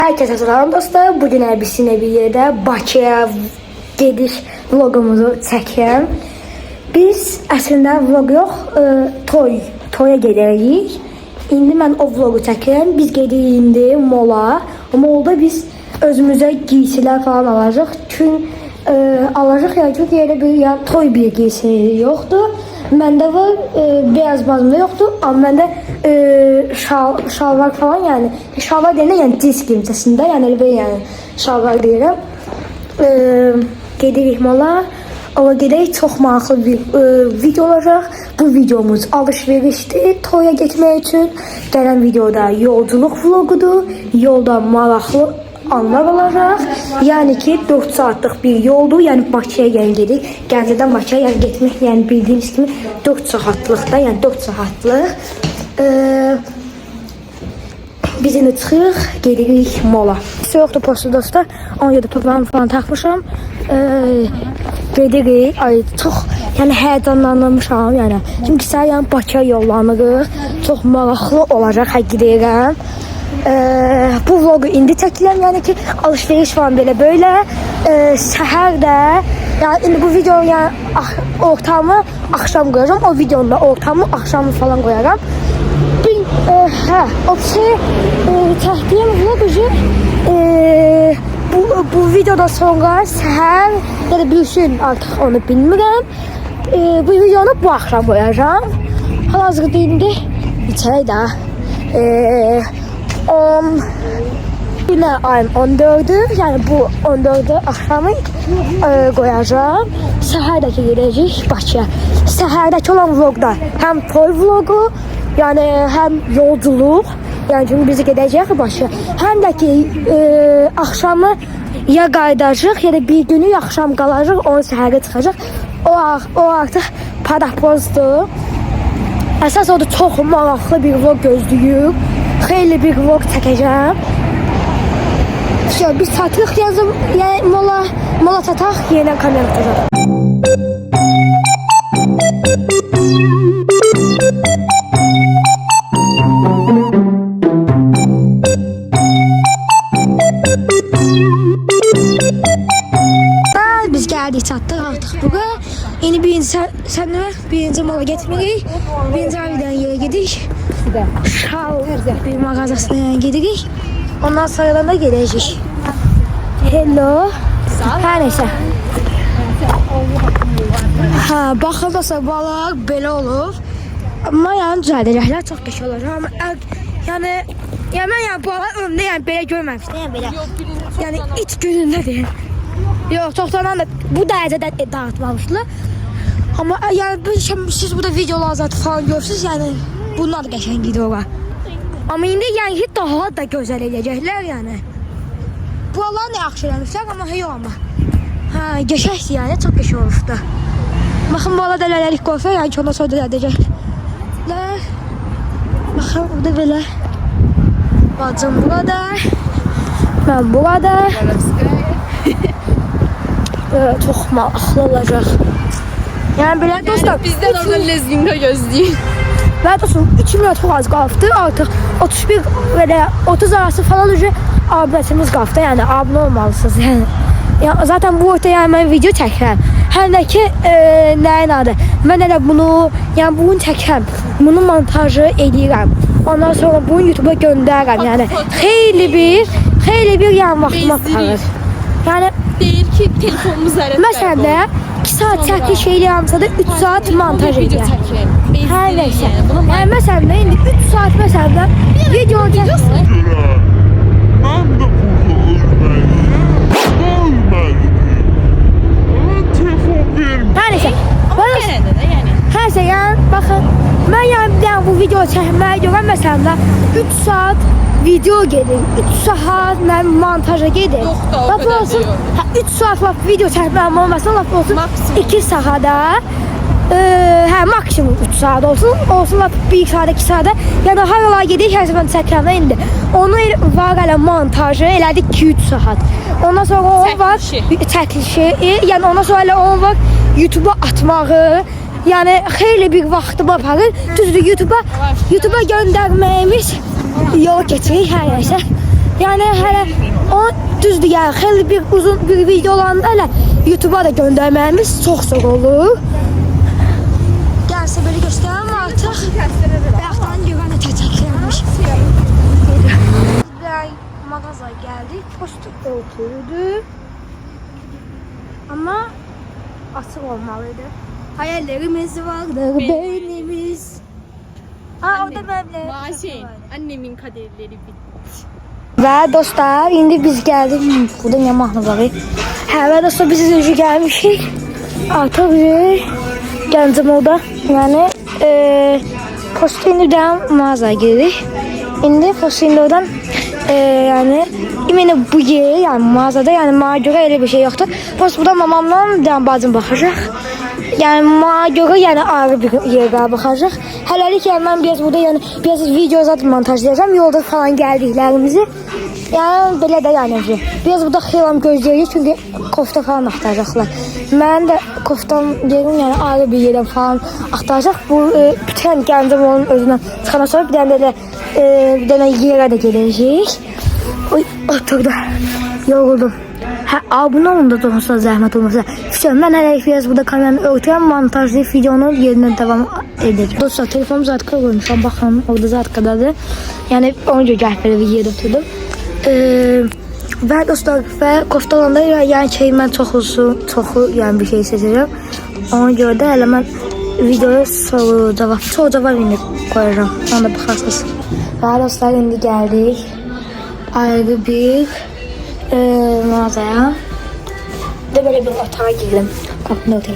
Herkese selam dostlar. Bugün Əbisilə bir yerdə Bakıya gediş vlogumuzu çəkirəm. Biz əslində vlog yox, toya gedirik. İndi mən o vlogu çəkirəm. Biz gedirik indi mola. Molda biz özümüzə giysilər falan alacaq. Alacaq ya çünki yerdə bir toy bir giysi yoxdur. Məndə var, beyaz bazımda yoxdur, amma məndə şalvar falan, yəni şalvar deyəndə, yəni cins kimsəsində, yəni elə yəni şalvar deyirəm. Gedirik mola, ama gedək çox maraqlı bir video olacaq. Bu videomuz alışverişdir, toya getmək üçün. Gələn videoda yolculuk vlogudur, yolda maraqlı anlar olacaq. Yəni ki 4 saatlıq bir yoldur. Yəni Bakıya gedirik. Gəncədən Bakıya getmək, yəni bildiyiniz kimi 4 saatlıqda, yəni 4 saatlıq. Biz indi çıxırıq, gedirik mola. Hisə yoxdur postu dostlar. 17 papağım falan taxmışam. Gedirik. Ay çox, yəni həyəcanlanmışam, yəni. Çünki səhər yəni Bakıya yollanırıq. Çox maraqlı olacaq, həqiqi deyirəm. Bu vlogu indi çəkirəm, yəni ki alışveriş falan belə səhər də, yəni indi bu videonun yəni ortamı axşam qoyacağam, o videonun da ortamı axşamı falan qoyaram. O şey çəkdiyim vlogu bu videodan sonra səhər ya da bir gün artıq onu bilmirəm. Bu videonu bu axşam qoyacağam. Hal-hazırda indi içərək də yine ayın 14'ü, yani bu 14'ü akşamı koyacağım. Səhərdəki gedəcək Bakıya. Səhərdəki olan vlogda hem toy vlogu, yani hem yolculuk, yani çünkü bizi gedəcək Bakıya. Hem də ki akşamı ya qayıdacaq ya da bir günü axşam qalacaq, onu səhərdə çıxacaq. O artıq padapozdur. Əsas odur, çox maraqlı bir vlog gözləyib. Xeyli bir vlog çəkəcəm. Biz satırıq yazım, yəni mola sataq, yenə kamera tutacaq. Biz gəldik, çatdıq artıq bura. Yeni birinci mola getmirik. Birinci avidən yerə gedik. Şal bir mağazasına gedirik. Ondan sonra da gedəcək. Hello. Hər neysə. Baxın dostlar, balık belə olur. Amma yəni düzəldəcəklər, çox qəşəng olacaq. Amma yəni mən balık ömrümdə yəni belə görməmişdim. Yəni belə. Yəni iç günündə deyil. Yox, çoxdan da bu dərəcədə dağıtmamışlar. Amma yəni siz burada videolar falan görürsünüz, yəni bunlar da qəşəng videolar. Amma indi yəni daha da gözəl edəcəklər yəni. Buraları nə yaxşı eləmişlər, amma yox amma. Qəşəngdir yəni, çox qəşəng olmuşdu. Baxın, bu arada lələlik qoysa, yəni ki ondan sonra da edəcəklər. Baxın, burada belə. Bacım burada. Mən burada. Çox maraqlı olacaq. Yəni belə dostlar. Bizdən orada lezginka gözləyin. Və dostum 2 minut çox az qaldı. Artıq 31 və 30 arası falan abunəsimiz qaldı. Yəni abunə olmalısınız. Yəni zaten bu ortaya yəni mən video çəkirəm. Həm də ki nəyin adı? Mən elə bunu, yəni bunu çəkirəm. Bunu montajı edirəm. Ondan sonra bunu YouTube'a göndərirəm. Yəni xeyli bir yəni vaxtım aparır. Yəni deyir ki, telefonumuz zərərli. Məsələn, 2 saat çəkiliş eləyəmsə də 3 saat montaj eləyəm. Hər neysə. Yəni məsələn, indi 3 saat məsələn video çəkilsin. Mən də burada ölməliyim. Telefon verin. Hər neysə. Hər neysə, yəni baxın, mən yəni bu video çəkməyə görə məsələn 3 saat video gedir, 3 saat montaja gedir. Laf olsun, 3 saat video çəkməyəm olmasın, laf olsun 2 saata, maksimum 3 saat olsun laf 1 saat, 2 saata. Yəni haralar gedik, hər zaman çəkəndə indi. Onu var elə montajı elədik 2-3 saat. Ondan sonra o var çəkilişi, yəni ondan sonra elə o var YouTube'a atmağı. Yəni xeyli bir vaxtımı aparır. Düzdür, YouTube'a göndərməyimiz yol keçirik hər nəysə. Yani hələ o düzdür yəni xeyli bir uzun bir video olanda hələ YouTube'a da göndərməyimiz çox olur. Gəlsə belə göstərəm artıq. Bayaqdan güvənə çəkilmiş. Mağazaya geldik. Postu örtülüydü. Ama açık olmalıydı. Hayallerimiz vardı beynimiz. Ha o da böyle. Annemin kaderleri bitti. Ve dostlar indi biz geldik. Burada ne mahnı var? Ve dostlar biz üzücü gelmişik. Artık bir Gəncəm orada. Yani postu indidən mağazaya girdik. İndi postu indidən yani yine bu yer yani mağazada yani bana göre öyle bir şey yoktu. Post burada mamamla bir bacım bakacak. Yani bana göre yani ayrı bir yere bakacak. Hələlik yani ben biraz burada yani biraz video zaten montajlayacağım. Yolda falan geldiklerimizi. Yani belə də yəni ki, biraz burada xeylam gözləyirik çünki kofta falan axtaracaqlar. Mən də koftan yerim yəni ayrı bir yerdən falan axtaracaq. Bu bütün Gəncəm onun özündən çıxana sonra bir dənə yerə də gələcək. Oy, oturdu. Yoruldum. Hə, abunə olun da doğrusu zəhmət olmasa. Mən hələ biraz burada kameranı örtürəm, montajlayıb videonun yerinə devam edəcəm. Dostlar, telefonumu zatkada qoymuşam. Baxın, orada zatkadadır. Yəni, ona görə gəlib belə bir yerdə oturdum. Və dostlar, və kofta olanda yəni ki, mən çoxu yəni bir şey seçəcəm. Ona görə də hələ mən videoya soru cavab indi qoyacağım. Ona da baxarsınız. Və dostlar, indi gəldik ayrı bir mağazaya. Bir de böyle bir otağa girdim. Kapının otel.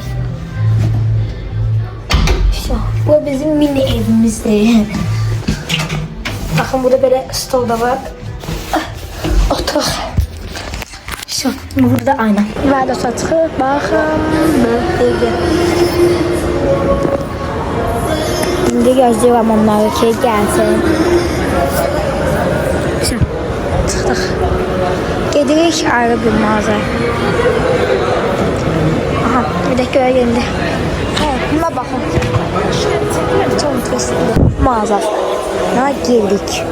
İşte bu bizim mini evimizdi. Bakın burada böyle stol da var. Otur. İşte burada ayna. Ve de çıkıp bakın böyle. Şimdi gözlüyorum onları ki gelsin. İşte çıktık. Gedirik ayrı bir mağazaya. Aha, bir dakika öyle geldi. Evet, buna bakın. Çok interesting mağaza. Ne girdik.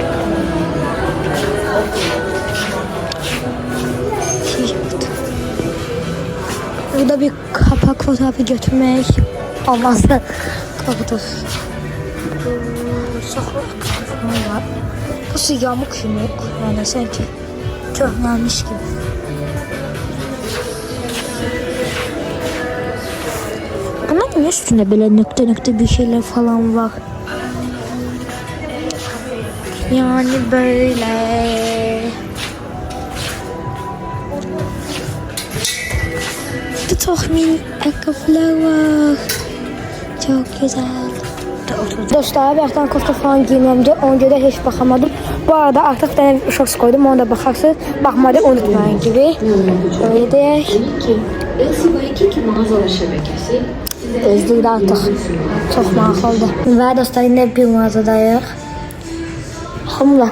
Burada bir kapak fotoğrafı götürmek olmazsa kapatıp. Sokak var. Bu yamuk yumuk. Yani sanki köhnelmiş gibi. Bunların üstünde böyle nokta bir şeyler falan var. Yani böyle. Bir tahmin ayakkabılar var. Çok güzel. Dostlar, bayaqdan kofta falan giyinəmdi, ona görə heç baxamadım. Bu arada artıq bir dənə shorts qoydum, ona da baxarsınız. Baxmadı, unutmayın gibi. Öyle deyək. LCY2 mağazalar şəbəkəsi Özlükdə artıq çox maraq oldu. Və dostlar, indi bir mağazadayıq. Hamla.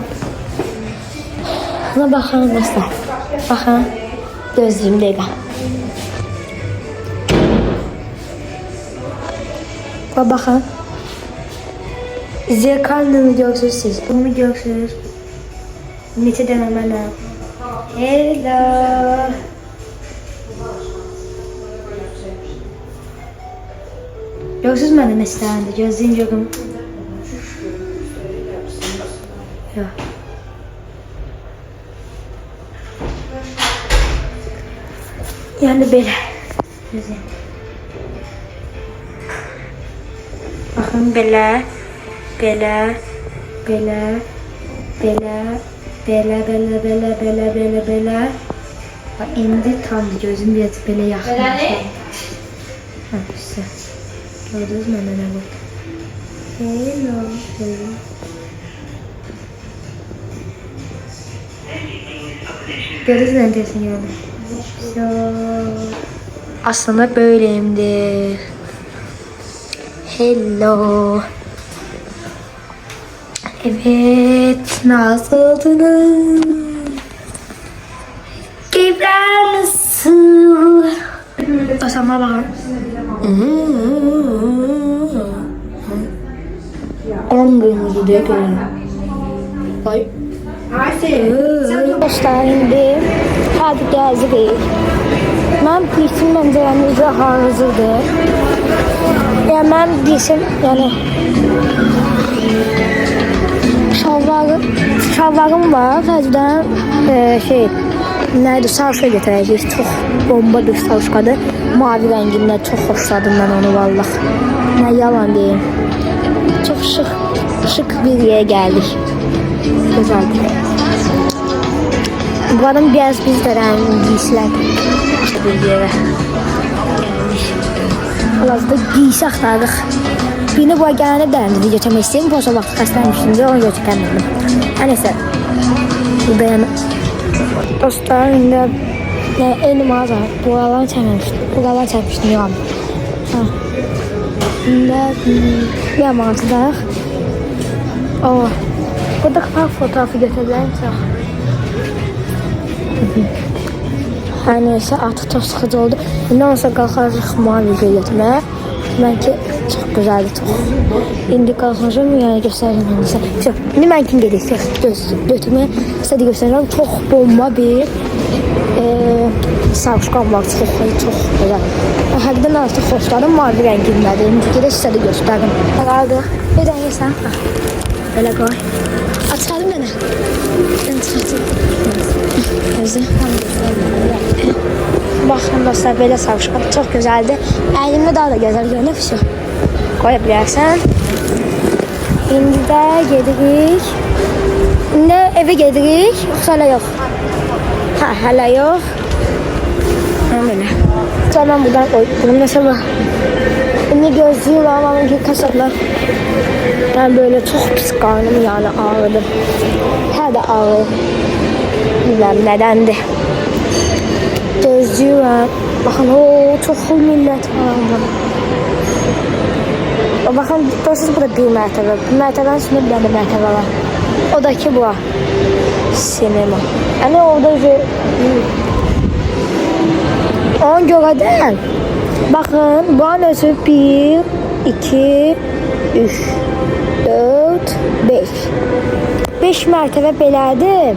Buna baxın dostlar. Baxın. Gözlüyüm dəqiqə. Və baxın. Zerkanlığını görürsünüz siz. Bunu görürsünüz. Neçə dənə mənə. Hello. Görürsünüz mənə nə istəyəndə. Gözləyim görüm. Yox. Yəni belə. Gözləyim. Baxın belə. Belə, belə, belə, belə, belə, belə, belə, belə, belə. İndi tamdır, gözüm biraz belə yaxınlaşır. Ha, güzel. Gördünüz mü nə var? Hello, hello. Gördünüz mü enteresan gördüm? So, aslında böyleyimdir. Hello. Evet, nasıldınız? Keyifler nasıl? Aşağıma bakın. 10 gün gidiyor. Ay. Dostlar, indi hadi gəzirik. Mən bilsin məncələrimizə hazırdır. Yəni mən bilsin, yəni şalvarım var. Fəcdən nədir, sarışa götürəcəyik. Çox bomba bir sarışqadır. Mavi rəngində çox xoşladım mən onu vallah. Nə yalan deyim. Çox şık bir yerə gəldik. Gözəldir. Buranın biraz biz də giysilər bir yerə gəldik. Lazda giysi axtarıq. Birini bura gələni dərəmizdə götürmək istəyim. Boşa vaxt xəstəlmişdim deyə onu götürmədim. Hər nəsə. Burada yəni dostlar, indi eyni mağaza. Buralar çəkmişdim. Yox. İndi bir mağazadayıq. Burada fotoğrafı götürülərsə. Hər neysə, artıq çox sıxıcı oldu. Bundan sonra qalxarıq mavi götürməyə. Mənki çox gözəldir, çox. İndi qalxacağım, yəni göstərəcəm nəsə. İndi mənkin gedik götürməyə. İstədi göstərəcəm. Çox bomba bir sarışqan var, çox gözəl. Həqiqdən artıq xoşladım, mavi rəngindədir. İndi gedək istədi göstərim. Qaldır. Bir dənə yesən. Belə qoy. Açalım mənə. Sən çıxacaq. Baxın dostlar, belə sarışqan çox gözəldir. Əlimdə daha da gözəl görünür. Qoya bilərsən. İndi də gedirik. İndi evə gedirik. Yoxsa hələ yox? Hələ yox. Belə. Sonra mən buradan qoydum. Nəsə var. İndi gözlüyüm ama ki kasaplar. Ben böyle çok pis karnım yani ağrıdım. Her de ağrı. Bilmem nedendi. Gözlüğüm. Bakın çok millet falan var. Bakın siz burada bir mertebe. Bir mertebenin üstünde bir tane mertebe var. O da ki bu. Sinema. Yani orada ona göre değil. Bakın bu an özü 1, 2, 3, 4, 5. 5 mertebe belədir.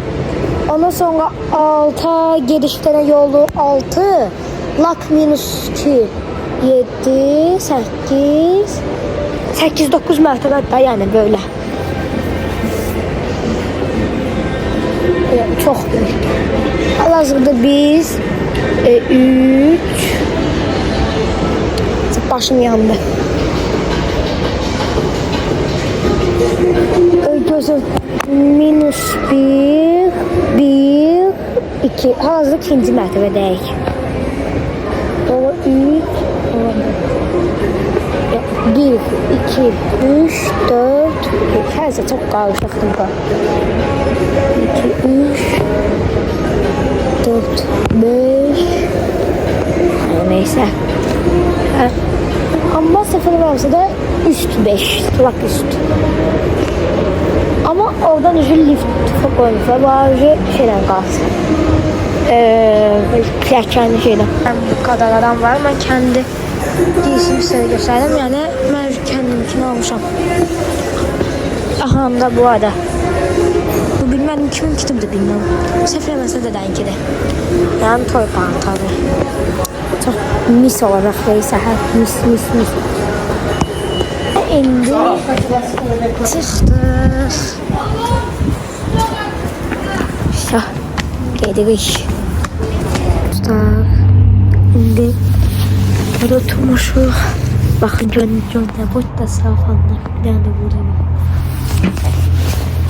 Ondan sonra 6 gedişlərə yolu 6. Lak minus 2, 7, 8, 8-9 mertebe da yani böyle. Yani çok büyük. Hal-hazırda biz 3 başım yandı. Gözüm minus 1, 2. Hal-hazırda ikinci mertebədəyik. O 3, 1, 2, 3, 4, 5. Hər şey çok qarışıqdır bu. 2, 3, 4, 5. Neyse. Ama sıfır varsa da üst 5. Lak üst. Ama oradan üzül lift koymuşlar. Bazı şeyden kalsın. Kendi şeyden. Bu kadar adam var. Ben kendi giysimi size gösterdim. Yani ben kendimkini almışım. Aha da bu arada. Bu bilmedim kimin kitabı bilmem. Sefremese dedenki de. Yani toy tabi. Çok mis olarak neyse her mis. İndi çıktık. İşte gedirik. Ustalar indi burada oturmuşuq. Bakın gönlüm burada sağfanlar. Bir tane de burada var.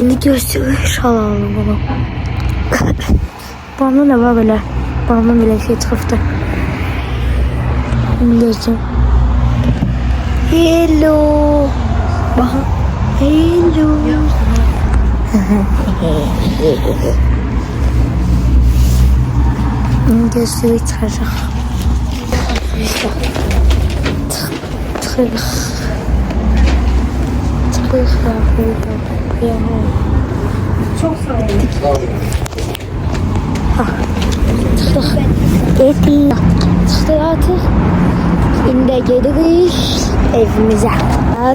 İndi gösteririk şal alalım bunu. Bana ne var böyle? Bana bile şey çıktı. İndireceğim. Hello. Bakın. Hello. Gösteri çıkacak. Tıkırık. Çok sağ olun. Tıkırık. Tıkırık artık. İndi gedirik evimize.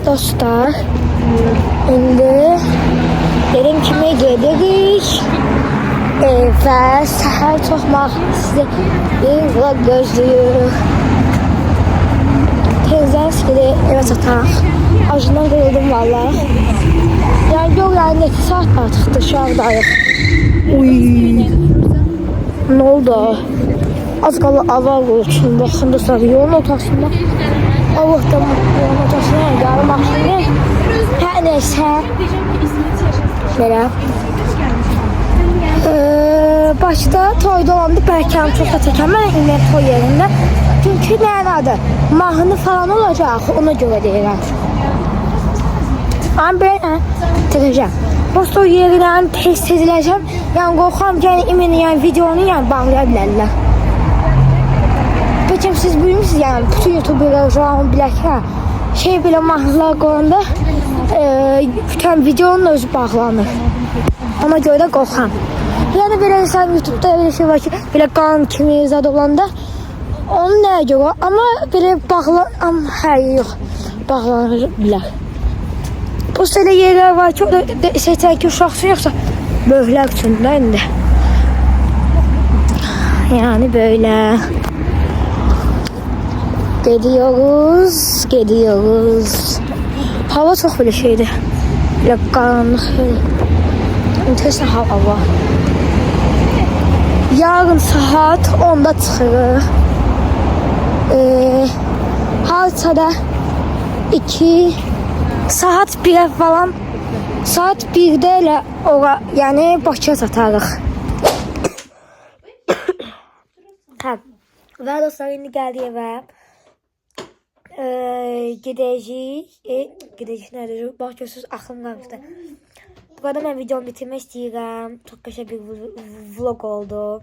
Dostlar, indi Dedim kimi gedirik. Və səhər çox sizi bir vlog gözləyir. Tezdən skili evə çataq. Acından qırıldım valla. Yəni yol yani neçə saat artıq dışarıdayıq. Uy. Ne oldu? Az qala avar olsun. Baxın da sarı yolun ortasında. Allah'tan yolun ortasında yarım maşını. Hər neysə. Belə. Başda toyda olanda bəlkə çox da çəkəm. Mən inəm toy yerində. Çünki nədir? Mahnı falan olacaq. Ona görə deyirəm. Amma belə çəkəcəm. Posto yerindən tez ediləcəm. Yəni qorxam ki, imini, yəni videonu yəni bağlaya bilərlər. Peki siz bilirsiniz yəni bütün YouTuberlər falan bilər ki, belə mahnılar qoyanda bütün videonun özü bağlanır. Ona görə də qorxam. Yəni belə insan YouTube'da elə şey var ki, belə qan kimi zad olanda onu nəyə görə? Amma belə yox, bağlanır bilər. Posto elə yerlər var ki, o da seçən ki, uşaqsın yoxsa böyüklər üçün də indi. Yani böyle gidiyoruz. Hava çok böyle şeydi. Böyle karanlık. Enteresan hava. Yarın saat 10'da çıxırıq. Haritada 2 saat 1'e falan saat 1'de elə ora, yəni Bakıya çatarıq. Hə. Və dostlar indi gəldik evə. Gedəcəyik nədir? Bax görürsünüz axım qalmışdı. Bu kadar mən videomu bitirmək istəyirəm. Çox qəşəng bir vlog oldu.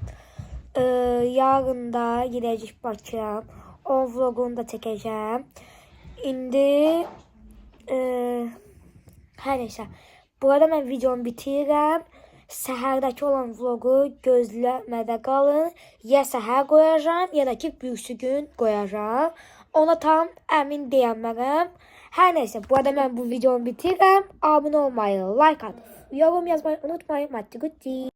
Yarın da gedəcəyik Bakıya. O vlogunu da çəkəcəm. İndi hər neysə. Bu arada mən videomu bitirirəm. Səhərdəki olan vlogu gözləmədə qalın. Ya səhər qoyacağım, ya da ki büyüsü gün qoyacağım. Ona tam əmin deyəmərəm. Hər neysə, bu arada mən bu videomu bitirirəm. Abunə olmayı, like atıb, yorum yazmayı unutmayın. Maddi